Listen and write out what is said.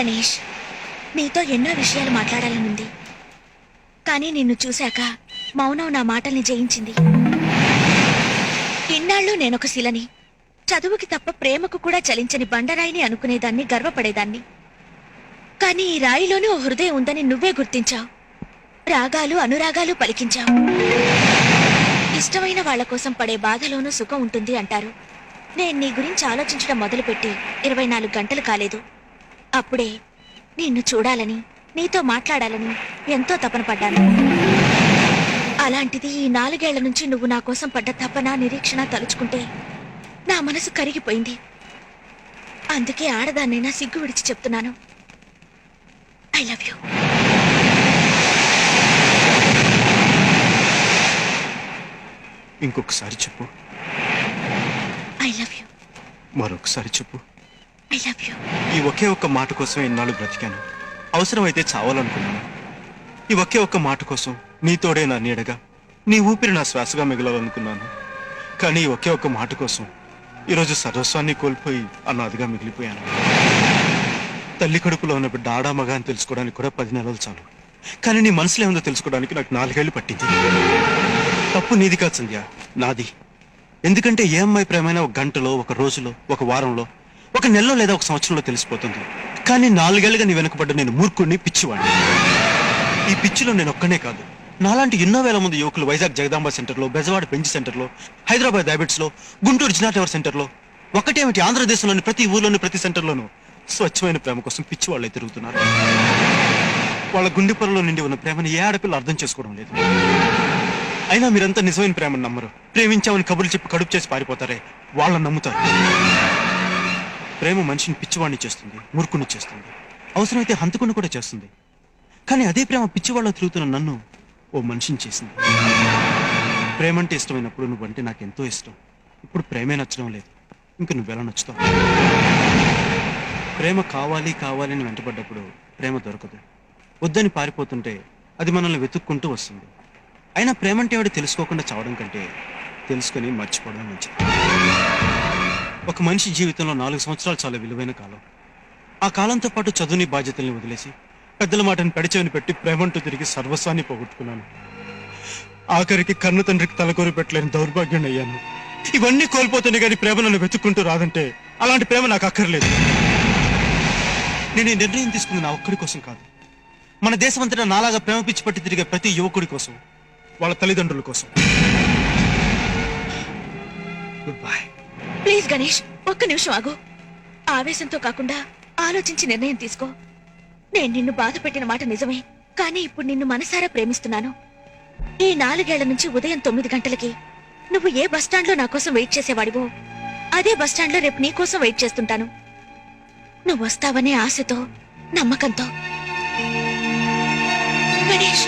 గణేష్, నీతో ఎన్నో విషయాలు మాట్లాడాలనుంది. కానీ నిన్ను చూశాక మౌనం నా మాటల్ని జయించింది. ఇన్నాళ్ళు నేనొక శిలని, చదువుకి తప్ప ప్రేమకు కూడా చలించని బండరాయిని అనుకునేదాన్ని, గర్వపడేదాన్ని. కానీ ఈ రాయిలోనూ ఓ హృదయం ఉందని నువ్వే గుర్తించావు. రాగాలు అనురాగాలు పలికించావు. ఇష్టమైన వాళ్ల కోసం పడే బాధలోనూ సుఖం ఉంటుంది అంటారు. నేను నీ గురించి ఆలోచించడం మొదలుపెట్టి 24 గంటలు కాలేదు. అప్పుడే నిన్ను చూడాలని, నీతో మాట్లాడాలని ఎంతో తపన పడ్డాను. అలాంటిది ఈ 4 ఏళ్ల నుంచి నువ్వు నా కోసం పడ్డ తపన, నిరీక్షణ తలుచుకుంటే నా మనసు కరిగిపోయింది. అందుకే ఆడదాన్నైనా సిగ్గు విడిచి చెప్తున్నాను, ఐ లవ్ యూ. ఇంకొకసారి చెప్పు. I love you. మరొకసారి చెప్పు. I love you. ఈ ఒకే ఒక్క మాట కోసం ఎన్నాళ్ళు బ్రతికాను. అవసరమైతే చావాలనుకున్నాను. ఈ ఒకే ఒక్క మాట కోసం నీ తోడే నా నీడగా, నీ ఊపిరి నా శ్వాసగా మిగలాలనుకున్నాను. కానీ ఈ ఒకే ఒక్క మాట కోసం ఈరోజు సర్వస్వాన్ని కోల్పోయి అనాథగా మిగిలిపోయాను. తల్లి కడుపులో ఉన్న బిడ్డ ఆడా మగ అని తెలుసుకోవడానికి కూడా 10 నెలలు చాలు. కానీ నీ మనసులో ఏముందో తెలుసుకోవడానికి నాకు 4 ఏళ్లు పట్టింది. తప్పు నీది కాదు సంధ్య, నాది. ఎందుకంటే ఏ అమ్మాయి ప్రేమైనా ఒక గంటలో, ఒక రోజులో, ఒక వారంలో, ఒక నెలలో లేదా ఒక సంవత్సరంలో తెలిసిపోతుంది. కానీ 4 ఏళ్లుగా నీ వెనుకబడ్డ నేను మూర్ఖుడిని, పిచ్చివాడిని. ఈ పిచ్చిలో నేను ఒక్కనే కాదు, నాలాంటి ఎన్నో వేల మంది యువకులు వైజాగ్ జగదాంబ సెంటర్లో, బెజవాడ బెంచ్ సెంటర్లో, హైదరాబాద్ హ్యాబిట్స్ లో, గుంటూరు జినా టవర్ సెంటర్లో, ఒకటేమిటి ఆంధ్రదేశంలోని ప్రతి ఊర్లోని ప్రతి సెంటర్లోనూ స్వచ్ఛమైన ప్రేమ కోసం పిచ్చి వాళ్ళే తిరుగుతున్నారు. వాళ్ళ గుండె పొరలో నిండి ఉన్న ప్రేమని ఏ ఆడపిల్ల అర్థం చేసుకోవడం లేదు. అయినా మీరంతా నిజమైన ప్రేమను నమ్మరు. ప్రేమించామని కబుర్లు చెప్పి కడుపు చేసి పారిపోతారే, వాళ్ళని నమ్ముతారు. ప్రేమ మనిషిని పిచ్చివాడిని చేస్తుంది, మూర్ఖుని చేస్తుంది, అవసరమైతే హంతకుని కూడా చేస్తుంది. కానీ అదే ప్రేమ పిచ్చివాళ్ళ తిరుగుతున్న నన్ను ఓ మనిషిని చేసింది. ప్రేమంటే ఇష్టమైనప్పుడు నువ్వంటే నాకెంతో ఇష్టం. ఇప్పుడు ప్రేమే నచ్చడం లేదు, ఇంక నువ్వెలా నచ్చుతావు? ప్రేమ కావాలి కావాలి అని వెంటబడ్డప్పుడు ప్రేమ దొరకదు. వద్దని పారిపోతుంటే అది మనల్ని వెతుక్కుంటూ వస్తుంది. అయినా ప్రేమంటే వాడు తెలుసుకోకుండా చావడం కంటే తెలుసుకుని మర్చిపోవడం మంచిది. ఒక మనిషి జీవితంలో 4 సంవత్సరాలు చాలా విలువైన కాలం. ఆ కాలంతో పాటు చదువుని, బాధ్యతల్ని వదిలేసి, పెద్దల మాటని పెడిచెవిని పెట్టి ప్రేమంటూ తిరిగి సర్వస్వాన్ని పోగొట్టుకున్నాను. ఆఖరికి కన్ను తండ్రికి తలకొరి పెట్టలేని దౌర్భాగ్యం అయ్యాను. ఇవన్నీ కోల్పోతేనే కానీ ప్రేమ నన్ను వెతుక్కుంటూ రాదంటే అలాంటి ప్రేమ నాకు అక్కర్లేదు. నేను ఈ నిర్ణయం తీసుకుంది నా ఒక్కడి కోసం కాదు, మన దేశం అంతటా నాలాగా ప్రేమ పిచ్చి పట్టి తిరిగే ప్రతి యువకుడి కోసం, వాళ్ళ తల్లిదండ్రుల కోసం. Good bye. ప్లీజ్ గణేష్, ఒక్క నిమిషం ఆగు. ఆవేశంతో కాకుండా ఆలోచించి నిర్ణయం తీసుకో. నేను నిన్ను బాధ పెట్టిన మాట నిజమే, కానీ ఇప్పుడు నిన్ను మనసారా ప్రేమిస్తున్నాను. ఈ 4 ఏళ్ల నుంచి ఉదయం 9 గంటలకి నువ్వు ఏ బస్టాండ్లో నా కోసం వెయిట్ చేసేవాడివో అదే బస్టాండ్లో రేపు నీ కోసం వెయిట్ చేస్తుంటాను. నువ్వు వస్తావనే ఆశతో, నమ్మకంతో. గణేష్.